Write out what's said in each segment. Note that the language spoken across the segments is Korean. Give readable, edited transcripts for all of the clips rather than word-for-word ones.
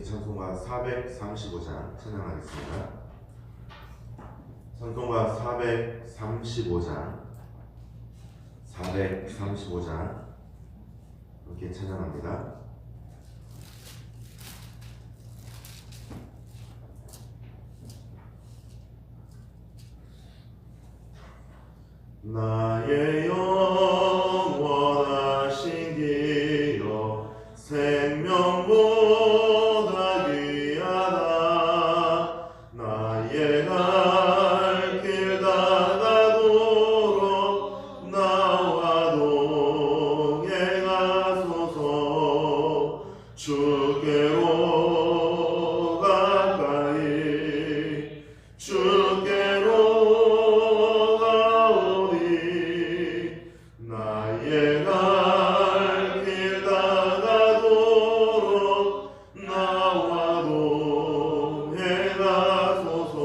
찬송가 435장 찬양하겠습니다. 찬송가 435장 이렇게 찬양합니다. 나의 영원하신 기여 생명보다 귀하다. 나의 갈 길 다가도록 나와 동행 가소서. 주께로 가까이 주께로 나의 갈 길 다가도록 나와 동행 가소서.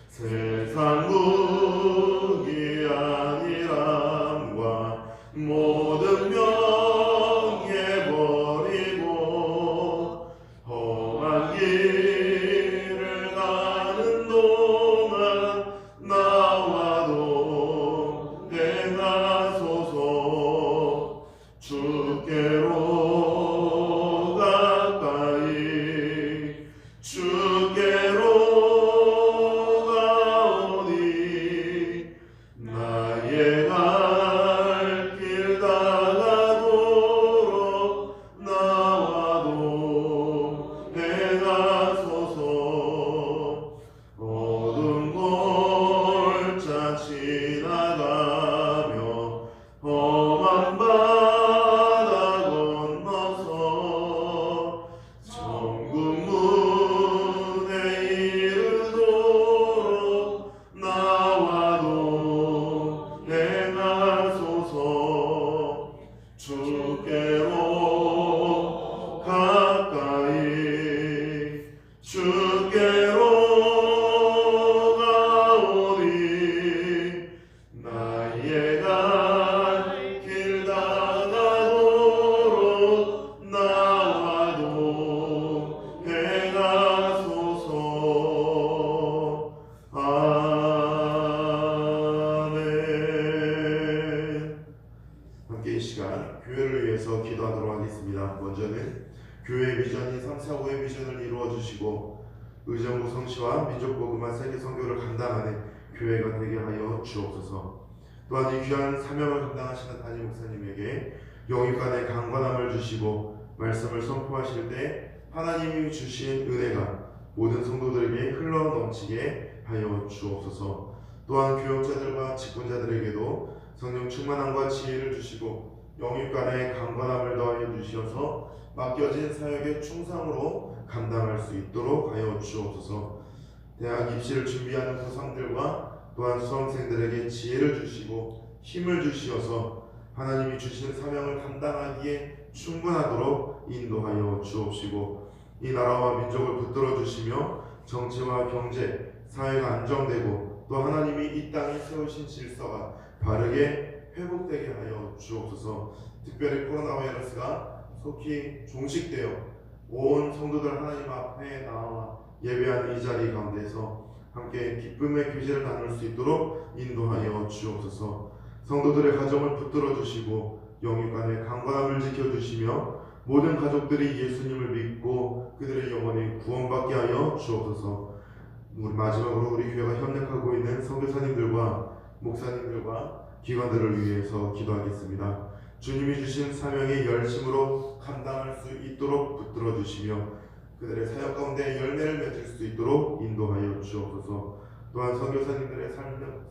세상 무기 안일함과 모든 명예 버리고 험한 길을 가는 동안 나와 동행 가소서. 주께로 가까이 주께로 가오니 나의 갈 길 다가도록 나와 동행 가소서. 어두운 골짜 지나가며 험한 바다 건너서 천국 문에 이르도록 나와 동행 가소서. 주께로 가까이 주께로 가오니 나의 갈 길 다가도록 나와 동행 가소서. 아멘. 함께 이 시간 교회를 위해서 기도하도록 하겠습니다. 먼저는 교회의 비전인 345의 비전을 이루어 주시고 의정부 성시와 민족복음화 세계 선교를 감당하는 교회가 되게 하여 주옵소서. 또한 이 귀한 사명을 감당하시는 담임 목사님에게 영육간의 강건함을 주시고 말씀을 선포하실 때 하나님이 주신 은혜가 모든 성도들에게 흘러 넘치게 하여 주옵소서. 또한 교역자들과 직분자들에게도 성령 충만함과 지혜를 주시고 영육간의 강건함을 더하여 주시어서 맡겨진 사역의 충성으로 감당할 수 있도록 하여 주옵소서. 대학 입시를 준비하는 부상들과 또한 수험생들에게 지혜를 주시고 힘을 주시어서 하나님이 주신 사명을 감당하기에 충분하도록 인도하여 주옵시고 이 나라와 민족을 붙들어 주시며 정치와 경제, 사회가 안정되고 또 하나님이 이 땅에 세우신 질서가 바르게 회복되게 하여 주옵소서. 특별히 코로나 바이러스가 속히 종식되어 온 성도들 하나님 앞에 나와 예배하는 이 자리 가운데서 함께 기쁨의 교제를 나눌 수 있도록 인도하여 주옵소서. 성도들의 가정을 붙들어 주시고 영육간의 강건함을 지켜주시며 모든 가족들이 예수님을 믿고 그들의 영혼이 구원받게 하여 주옵소서. 마지막으로 우리 교회가 협력하고 있는 선교사님들과 목사님들과 기관들을 위해서 기도하겠습니다. 주님이 주신 사명의 열심으로 감당할 수 있도록 붙들어 주시며 그들의 사역 가운데 열매를 맺을 수 있도록 인도하여 주옵소서. 또한 선교사님들의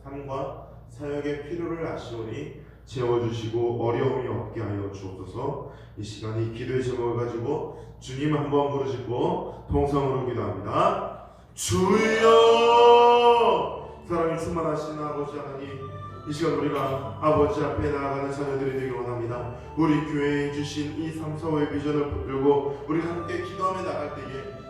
삶과 사역의 필요를 아시오니 채워주시고 어려움이 없게 하여 주옵소서. 이 시간 이 기도의 제목을 가지고 주님 한번 부르시고 통성으로 기도합니다. 주여! 사랑이 충만하신 아버지 하나님, 이 시간 우리가 아버지 앞에 나아가는 자녀들이 되길 원합니다. 우리 교회에 주신 이 345의 비전을 붙들고 우리 함께 기도하며 나갈 때에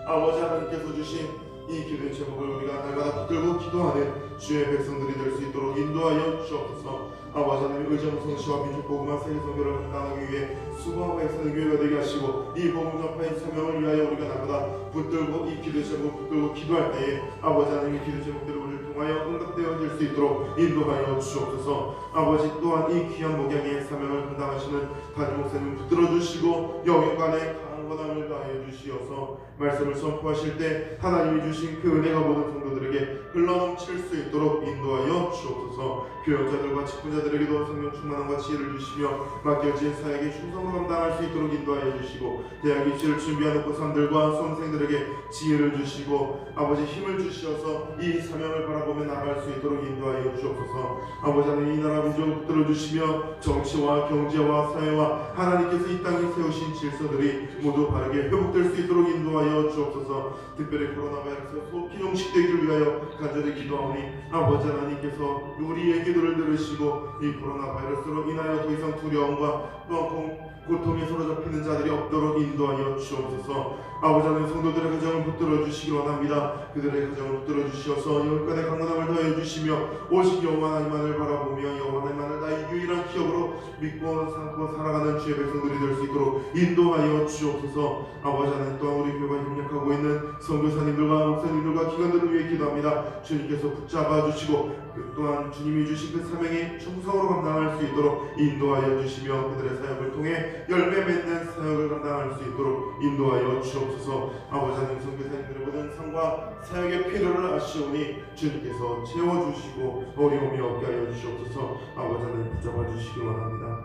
아버지 하나님께서 주신 이 기도의 제목을 우리가 날마다 붙들고 기도하는 주의 백성들이 될 수 있도록 인도하여 주옵소서. 아버지 하나님 의정 성시와 민족 복음화 세계 선교를 감당하기 위해 수고하고 애쓰는 교회가 되게 하시고 이 복음 전파의 사명을 위하여 우리가 날마다 붙들고 이 기도의 제목을 붙들고 기도할 때에 아버지 하나님의 기도의 제목들을 우리를 통하여 응답되어질 수 있도록 인도하여 주옵소서. 아버지 또한 이 귀한 목양의 사명을 감당하시는 담임 목사님 붙들어 주시고 영역간에 강건함을 다하여 주시어서 말씀을 선포하실 때 하나님이 주신 그 은혜가 모든 성도들에게 흘러넘칠 수 있도록 인도하여 주옵소서. 교역자들과 직분자들에게도 성령 충만함과 지혜를 주시며 맡겨진 사역에 충성으로 감당할 수 있도록 인도하여 주시고 대학 입시를 준비하는 고3들과 수험생들에게 지혜를 주시고 아버지 힘을 주시어서 이 사명을 바라보며 나갈 수 있도록 인도하여 주옵소서. 아버지 하나님 이 나라 민족을 붙들어 주시며 정치와 경제와 사회와 하나님께서 이 땅에 세우신 질서들이 모두 바르게 회복될 수 있도록 인도하여 주옵소서. 특별히 코로나 바이러스 속히 종식되기를 위하여 간절히 기도하오니 아버지 하나님께서 우리의 기도를 들으시고 이 코로나 바이러스로 인하여 더 이상 두려움과 고통에 사로잡히는 자들이 없도록 인도하여 주옵소서. 아버지 하나님 성도들의 가정을 붙들어 주시기 원합니다. 그들의 가정을 붙들어 주시어서 영혼간의 강건함을 더해 주시며 오직 여호와 하나님만을 바라보며 여호와 하나님만을 나의 유일한 기업으로 믿고 삼고 살아가는 주의 백성들이 될 수 있도록 인도하여 주옵소서. 아버지 하나님 또한 우리 교회가 협력하고 있는 선교사님들과 목사님들과 기관들을 위해 기도합니다. 주님께서 붙잡아 주시고 또한 주님이 주신 그 사명에 충성으로 감당할 수 있도록 인도하여 주시며 그들의 사역을 통해 열매 맺는 사역을 감당할 수 있도록 인도하여 주옵소서. 아버지 하나님 선교사님들의 모든 상과 사역의 필요를 아시오니 주님께서 채워주시고 어려움이 없게 하여 주시옵소서. 아버지 하나님 붙잡아 주시기 원합니다.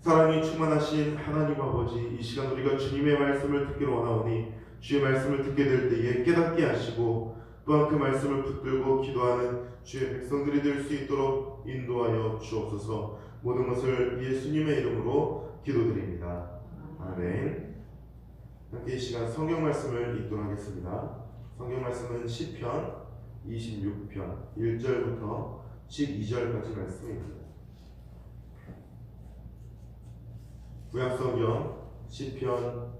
사랑이 충만하신 하나님 아버지, 이 시간 우리가 주님의 말씀을 듣기를 원하오니 주의 말씀을 듣게 될 때에 깨닫게 하시고 또한 그 말씀을 붙들고 기도하는 주의 백성들이 될 수 있도록 인도하여 주옵소서. 모든 것을 예수님의 이름으로 기도드립니다. 아멘. 함께 이 시간 성경 말씀을 읽도록 하겠습니다. 성경 말씀은 시편 26편 1절부터 12절까지 말씀입니다. 구약성경 시편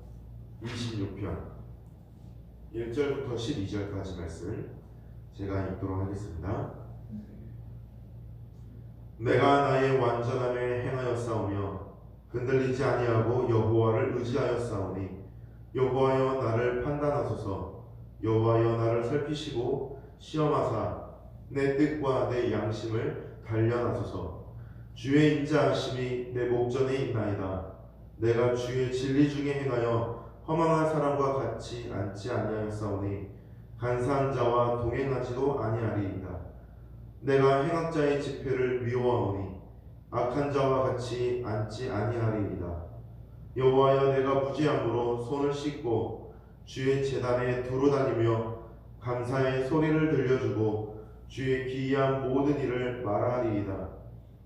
26편 1절부터 12절까지 말씀 제가 읽도록 하겠습니다. 내가 나의 완전함에 행하였사오며 흔들리지 아니하고 여호와를 의지하였사오니 여호와여 나를 판단하소서. 여호와여 나를 살피시고 시험하사 내 뜻과 내 양심을 단련하소서. 주의 인자하심이 내 목전에 있나이다. 내가 주의 진리 중에 행하여 허망한 사람과 같이 앉지 아니하였사오니 간사한 자와 동행하지도 아니하리이다. 내가 행악자의 집회를 미워하오니 악한 자와 같이 앉지 아니하리이다. 여호와여 내가 무지함으로 손을 씻고 주의 제단에 두루 다니며 감사의 소리를 들려주고 주의 기이한 모든 일을 말하리이다.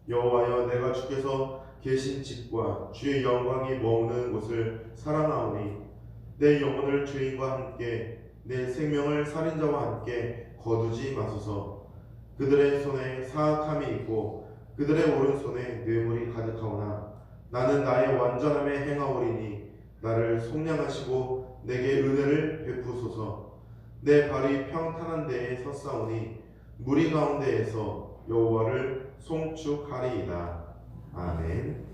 여호와여 내가 주께서 계신 집과 주의 영광이 머무는 곳을 사랑하오니 내 영혼을 죄인과 함께 내 생명을 살인자와 함께 거두지 마소서. 그들의 손에 사악함이 있고 그들의 오른손에 뇌물이 가득하오나 나는 나의 완전함에 행하오리니 나를 속량하시고 내게 은혜를 베푸소서. 내 발이 평탄한 데에 섰사오니 무리 가운데에서 여호와를 송축하리이다. 아멘.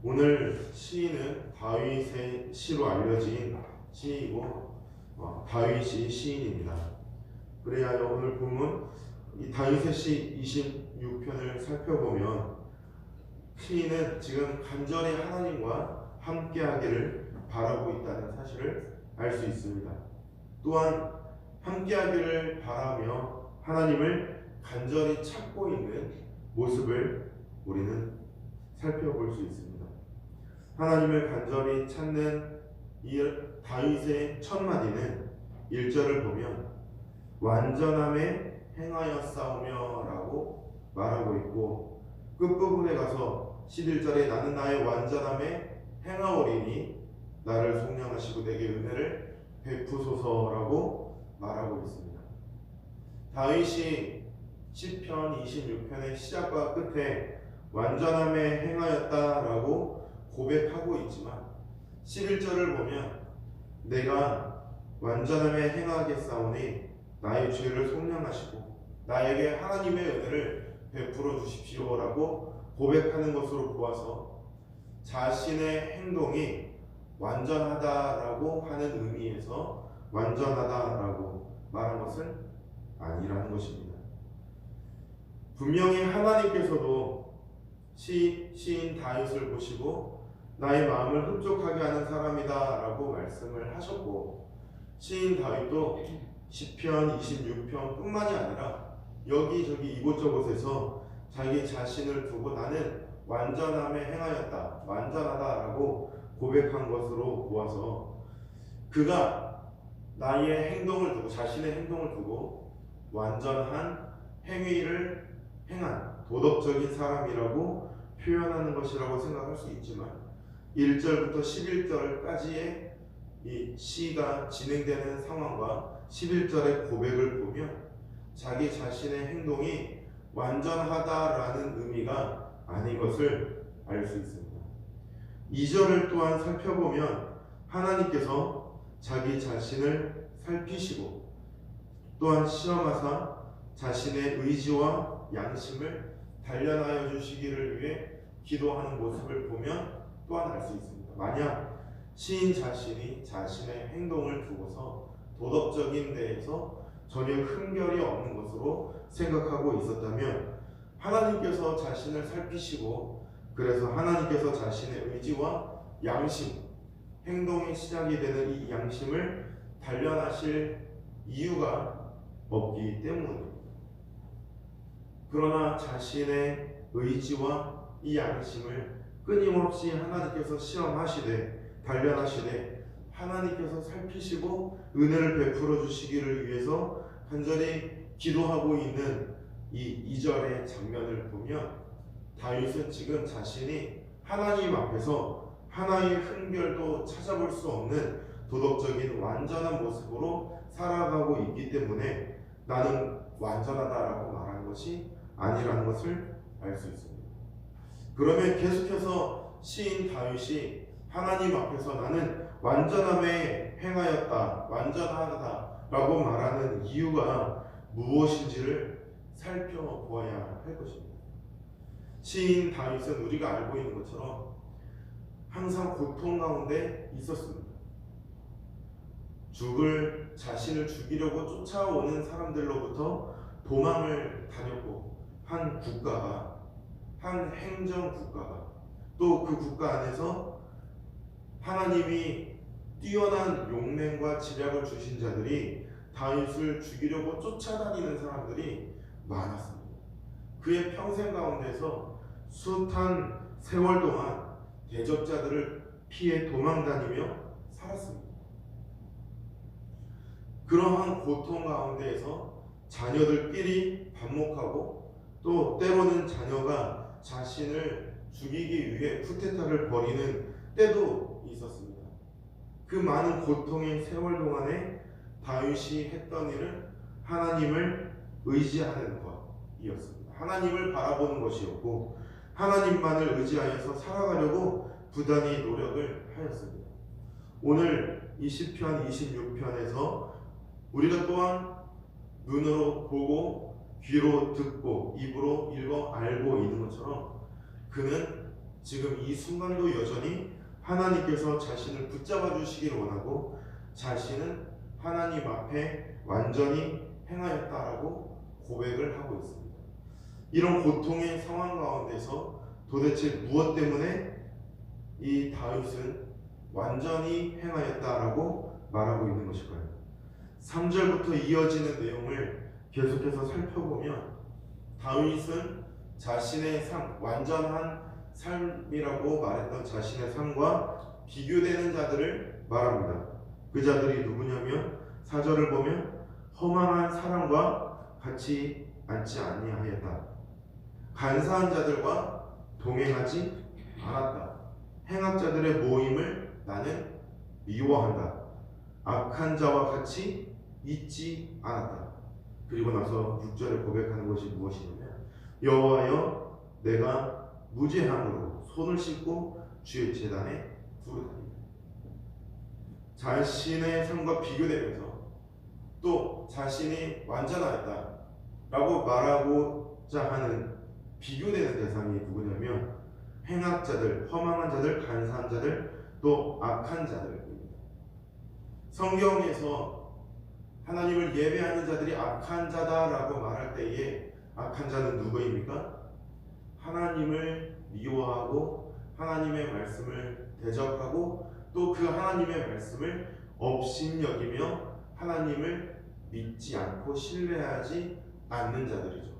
오늘 시인은 다윗의 시로 알려진 시이고 다윗이 시인입니다. 그래야 오늘 본문 이 다윗의 시 26편을 살펴보면 시인은 지금 간절히 하나님과 함께하기를 바라고 있다는 사실을 알 수 있습니다. 또한 함께하기를 바라며 하나님을 간절히 찾고 있는 모습을 우리는 살펴볼 수 있습니다. 하나님을 간절히 찾는 이 다윗의 첫 마디는 1절을 보면 완전함에 행하였사오며 라고 말하고 있고 끝부분에 가서 11절에 나는 나의 완전함에 행하오리니 나를 속량하시고 내게 은혜를 베푸소서라고 말하고 있습니다. 다윗이 시편 26편의 시작과 끝에 완전함에 행하였다라고 고백하고 있지만 11절을 보면 내가 완전함에 행하겠사오니 나의 죄를 속량하시고 나에게 하나님의 은혜를 베풀어 주십시오라고 고백하는 것으로 보아서 자신의 행동이 완전하다라고 하는 의미에서 완전하다라고 말한 것은 아니라는 것입니다. 분명히 하나님께서도 시인 다윗을 보시고 나의 마음을 흡족하게 하는 사람이다 라고 말씀을 하셨고, 시인 다윗도 시편 26편 뿐만이 아니라 여기저기 이곳저곳에서 자기 자신을 두고 나는 완전함에 행하였다, 완전하다 라고 고백한 것으로 보아서 그가 나의 행동을 두고, 자신의 행동을 두고 완전한 행위를 행한 도덕적인 사람이라고 표현하는 것이라고 생각할 수 있지만 1절부터 11절까지의 이 시가 진행되는 상황과 11절의 고백을 보면 자기 자신의 행동이 완전하다라는 의미가 아닌 것을 알 수 있습니다. 2절을 또한 살펴보면 하나님께서 자기 자신을 살피시고 또한 시험하사 자신의 의지와 양심을 단련하여 주시기를 위해 기도하는 모습을 보면 또한 알 수 있습니다. 만약 시인 자신이 자신의 행동을 두고서 도덕적인 데에서 전혀 흠결이 없는 것으로 생각하고 있었다면 하나님께서 자신을 살피시고 그래서 하나님께서 자신의 의지와 양심, 행동의 시작이 되는 이 양심을 단련하실 이유가 없기 때문입니다. 그러나 자신의 의지와 이 양심을 끊임없이 하나님께서 시험하시되 단련하시되 하나님께서 살피시고 은혜를 베풀어 주시기를 위해서 간절히 기도하고 있는 이 2절의 장면을 보면 다윗은 지금 자신이 하나님 앞에서 하나의 흠결도 찾아볼 수 없는 도덕적인 완전한 모습으로 살아가고 있기 때문에 나는 완전하다라고 말하는 것이 아니라는 것을 알 수 있습니다. 그러면 계속해서 시인 다윗이 하나님 앞에서 나는 완전함에 행하였다, 완전하다라고 말하는 이유가 무엇인지를 살펴보아야 할 것입니다. 시인 다윗은 우리가 알고 있는 것처럼 항상 고통 가운데 있었습니다. 자신을 죽이려고 쫓아오는 사람들로부터 도망을 다녔고 한 국가가, 한 행정 국가가 또 그 국가 안에서 하나님이 뛰어난 용맹과 지략을 주신 자들이 다윗을 죽이려고 쫓아다니는 사람들이 많았습니다. 그의 평생 가운데서 숱한 세월 동안 대적자들을 피해 도망다니며 살았습니다. 그러한 고통 가운데에서 자녀들끼리 반목하고 또 때로는 자녀가 자신을 죽이기 위해 쿠데타를 벌이는 때도 있었습니다. 그 많은 고통의 세월 동안에 다윗이 했던 일은 하나님을 의지하는 것이었습니다. 하나님을 바라보는 것이었고 하나님만을 의지하여서 살아가려고 부단히 노력을 하였습니다. 오늘 이 시편 26편에서 우리가 또한 눈으로 보고 귀로 듣고 입으로 읽어 알고 있는 것처럼 그는 지금 이 순간도 여전히 하나님께서 자신을 붙잡아 주시기를 원하고 자신은 하나님 앞에 완전히 행하였다라고 고백을 하고 있습니다. 이런 고통의 상황 가운데서 도대체 무엇 때문에 이 다윗은 완전히 행하였다라고 말하고 있는 것일까요? 3절부터 이어지는 내용을 계속해서 살펴보면 다윗은 자신의 삶, 완전한 삶이라고 말했던 자신의 삶과 비교되는 자들을 말합니다. 그 자들이 누구냐면 4절을 보면 허망한 사람과 같이 앉지 아니하였다. 간사한 자들과 동행하지 않았다. 행악자들의 모임을 나는 미워한다. 악한 자와 같이 있지 않았다. 그리고 나서 6절에 고백하는 것이 무엇이냐면 여호와여 내가 무죄함으로 손을 씻고 주의 제단에 부르다니. 자신의 삶과 비교되면서 또 자신이 완전하였다 라고 말하고자 하는 비교되는 대상이 누구냐면 행악자들, 허망한 자들, 간사한 자들, 또 악한 자들입니다. 성경에서 하나님을 예배하는 자들이 악한 자다라고 말할 때에 악한 자는 누구입니까? 하나님을 미워하고 하나님의 말씀을 대적하고 또 그 하나님의 말씀을 업신여기며 하나님을 믿지 않고 신뢰하지 않는 자들이죠.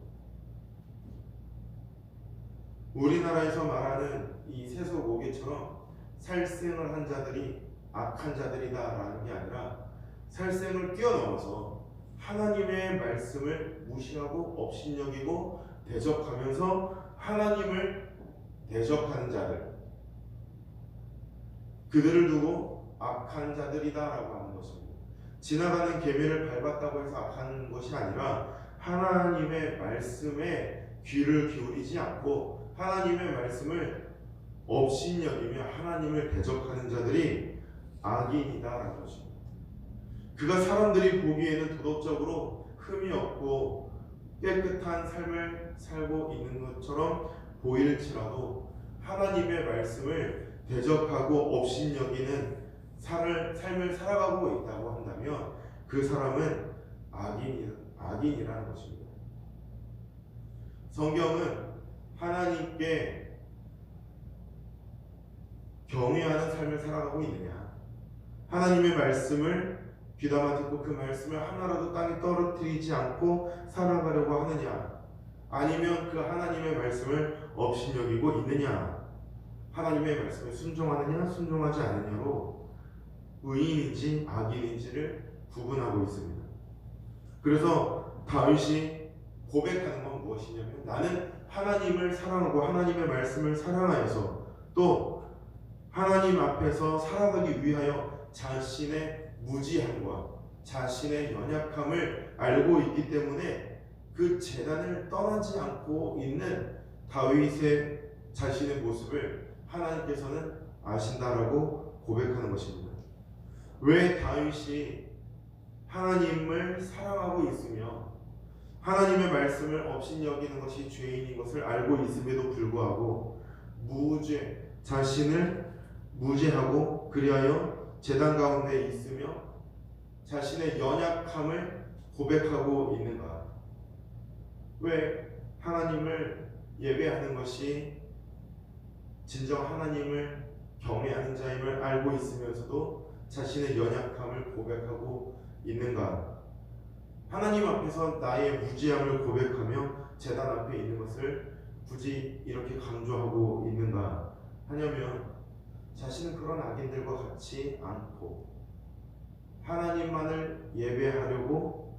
우리나라에서 말하는 이 세속오개처럼 살생을 한 자들이 악한 자들이다라는 게 아니라 살생을 뛰어넘어서 하나님의 말씀을 무시하고 업신여기고 대적하면서 하나님을 대적하는 자들, 그들을 두고 악한 자들이다라고 하는 것입니다. 지나가는 계미를 밟았다고 해서 악한 것이 아니라 하나님의 말씀에 귀를 기울이지 않고 하나님의 말씀을 업신여기며 하나님을 대적하는 자들이 악인이다라는 것입니다. 그가 사람들이 보기에는 도덕적으로 흠이 없고 깨끗한 삶을 살고 있는 것처럼 보일지라도 하나님의 말씀을 대적하고 업신여기는 삶을 살아가고 있다고 한다면 그 사람은 악인이라는 것입니다. 성경은 하나님께 경외하는 삶을 살아가고 있느냐, 하나님의 말씀을 귀담아 듣고 그 말씀을 하나라도 땅에 떨어뜨리지 않고 살아가려고 하느냐, 아니면 그 하나님의 말씀을 업신여기고 있느냐, 하나님의 말씀에 순종하느냐 순종하지 않느냐로 의인인지 악인인지를 구분하고 있습니다. 그래서 다윗이 고백하는 건 무엇이냐면 나는 하나님을 사랑하고 하나님의 말씀을 사랑하여서 또 하나님 앞에서 살아가기 위하여 자신의 무지함과 자신의 연약함을 알고 있기 때문에 그 제단을 떠나지 않고 있는 다윗의 자신의 모습을 하나님께서는 아신다라고 고백하는 것입니다. 왜 다윗이 하나님을 사랑하고 있으며 하나님의 말씀을 업신여기는 것이 죄인인 것을 알고 있음에도 불구하고 자신을 무죄하고 그리하여 제단 가운데 있으며 자신의 연약함을 고백하고 있는가? 왜 하나님을 예배하는 것이 진정 하나님을 경외하는 자임을 알고 있으면서도 자신의 연약함을 고백하고 있는가? 하나님 앞에서 나의 무지함을 고백하며 제단 앞에 있는 것을 굳이 이렇게 강조하고 있는가 하냐면 자신은 그런 악인들과 같이 않고 하나님만을 예배하려고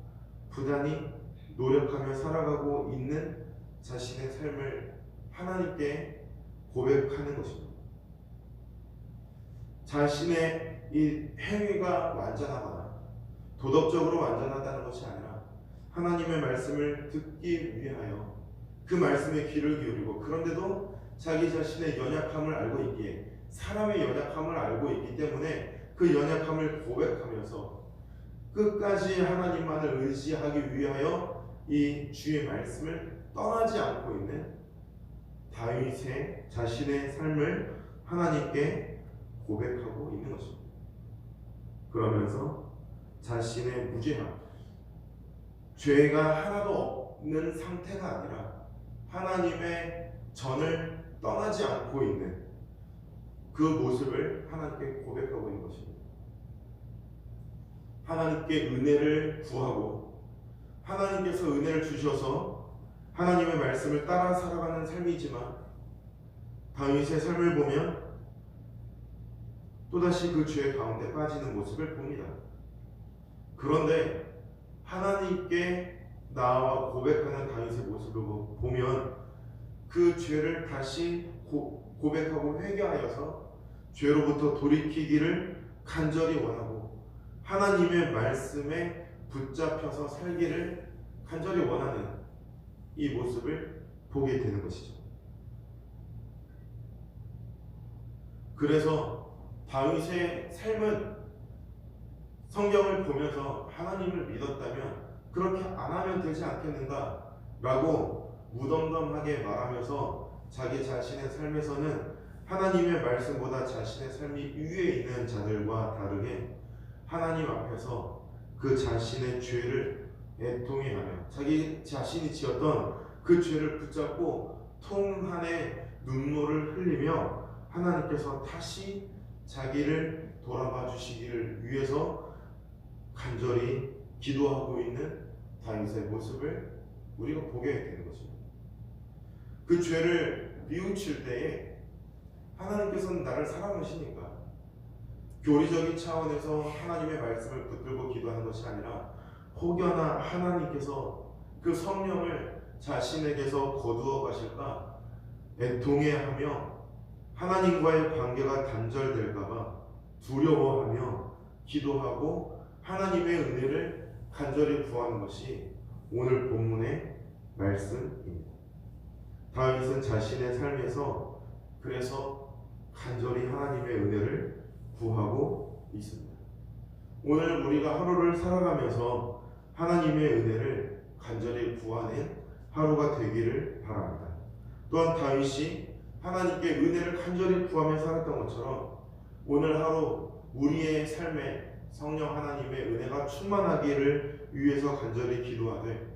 부단히 노력하며 살아가고 있는 자신의 삶을 하나님께 고백하는 것입니다. 자신의 이 행위가 완전하거나 도덕적으로 완전하다는 것이 아니라 하나님의 말씀을 듣기 위하여 그 말씀에 귀를 기울이고 그런데도 자기 자신의 연약함을 알고 있기에 사람의 연약함을 알고 있기 때문에 그 연약함을 고백하면서 끝까지 하나님만을 의지하기 위하여 이 주의 말씀을 떠나지 않고 있는 다윗의 자신의 삶을 하나님께 고백하고 있는 것입니다. 그러면서 자신의 무죄함, 죄가 하나도 없는 상태가 아니라 하나님의 전을 떠나지 않고 있는 그 모습을 하나님께 고백하고 있는 것입니다. 하나님께 은혜를 구하고 하나님께서 은혜를 주셔서 하나님의 말씀을 따라 살아가는 삶이지만 다윗의 삶을 보면 또다시 그 죄 가운데 빠지는 모습을 봅니다. 그런데 하나님께 나와 고백하는 다윗의 모습을 보면 그 죄를 다시 고백하고 회개하여서 죄로부터 돌이키기를 간절히 원하고 하나님의 말씀에 붙잡혀서 살기를 간절히 원하는 이 모습을 보게 되는 것이죠. 그래서 다윗의 삶은 성경을 보면서 하나님을 믿었다면 그렇게 안 하면 되지 않겠는가 라고 무덤덤하게 말하면서 자기 자신의 삶에서는 하나님의 말씀보다 자신의 삶이 위에 있는 자들과 다르게 하나님 앞에서 그 자신의 죄를 애통해하며 자기 자신이 지었던 그 죄를 붙잡고 통한의 눈물을 흘리며 하나님께서 다시 자기를 돌아봐 주시기를 위해서 간절히 기도하고 있는 다윗의 모습을 우리가 보게 되는 것입니다. 그 죄를 뉘우칠 때에 하나님께서는 나를 사랑하시니까 교리적인 차원에서 하나님의 말씀을 붙들고 기도하는 것이 아니라 혹여나 하나님께서 그 성령을 자신에게서 거두어 가실까 애통해하며 하나님과의 관계가 단절될까봐 두려워하며 기도하고 하나님의 은혜를 간절히 구하는 것이 오늘 본문의 말씀입니다. 다윗은 자신의 삶에서 그래서 간절히 하나님의 은혜를 구하고 있습니다. 오늘 우리가 하루를 살아가면서 하나님의 은혜를 간절히 구하는 하루가 되기를 바랍니다. 또한 다윗이 하나님께 은혜를 간절히 구하며 살았던 것처럼 오늘 하루 우리의 삶에 성령 하나님의 은혜가 충만하기를 위해서 간절히 기도하되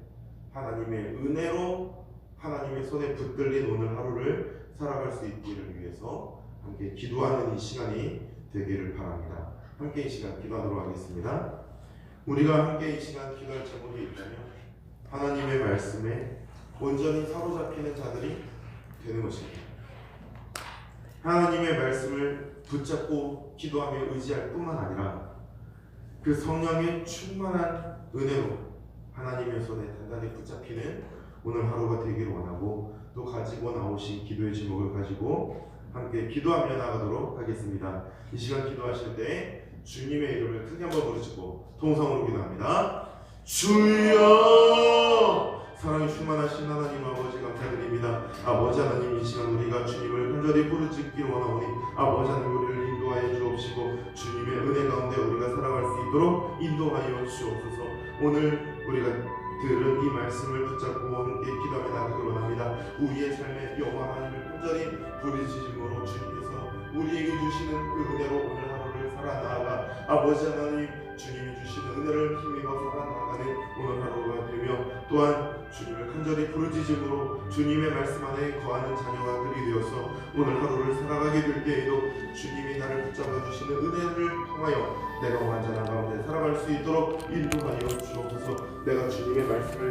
하나님의 은혜로 하나님의 손에 붙들린 오늘 하루를 살아갈 수 있기를 위해서 함께 기도하는 이 시간이 되기를 바랍니다. 함께 이 시간 기도하도록 하겠습니다. 우리가 함께 이 시간 기도할 제목이 있다면 하나님의 말씀에 온전히 사로잡히는 자들이 되는 것입니다. 하나님의 말씀을 붙잡고 기도하며 의지할 뿐만 아니라 그 성령의 충만한 은혜로 하나님의 손에 단단히 붙잡히는 오늘 하루가 되기를 원하고 또 가지고 나오신 기도의 제목을 가지고 함께 기도하며 나가도록 하겠습니다. 이 시간 기도하실 때 주님의 이름을 크게 한번 부르시고 통성으로 기도합니다. 주여! 사랑이 충만하신 하나님 아버지 감사드립니다. 아버지 하나님 이 시간 우리가 주님을 간절히 부르짖기를 원하오니 아버지 하나님 우리를 인도하여 주옵시고 주님의 은혜 가운데 우리가 살아갈 수 있도록 인도하여 주옵소서. 오늘 우리가 들은 이 말씀을 붙잡고 함께 기도하며 나가기를 원합니다. 우리의 삶에 여호와 하나님을 간절히 부르짖음으로 주님께서 우리에게 주시는 그 은혜로 오늘 하루를 살아나가 아버지 하나님 주님이 주시는 은혜를 힘입어 살아나가는 오늘 하루가 되며 또한 주님을 간절히 부르짖음으로 주님의 말씀 안에 거하는 자녀들이 되어서 오늘 하루를 살아가게 될 때에도 주님이 나를 붙잡아 주시는 은혜를 통하여 내가 완전한 가운데 살아갈 수 있도록 인도하여 주옵소서. 내가 주님의 말씀을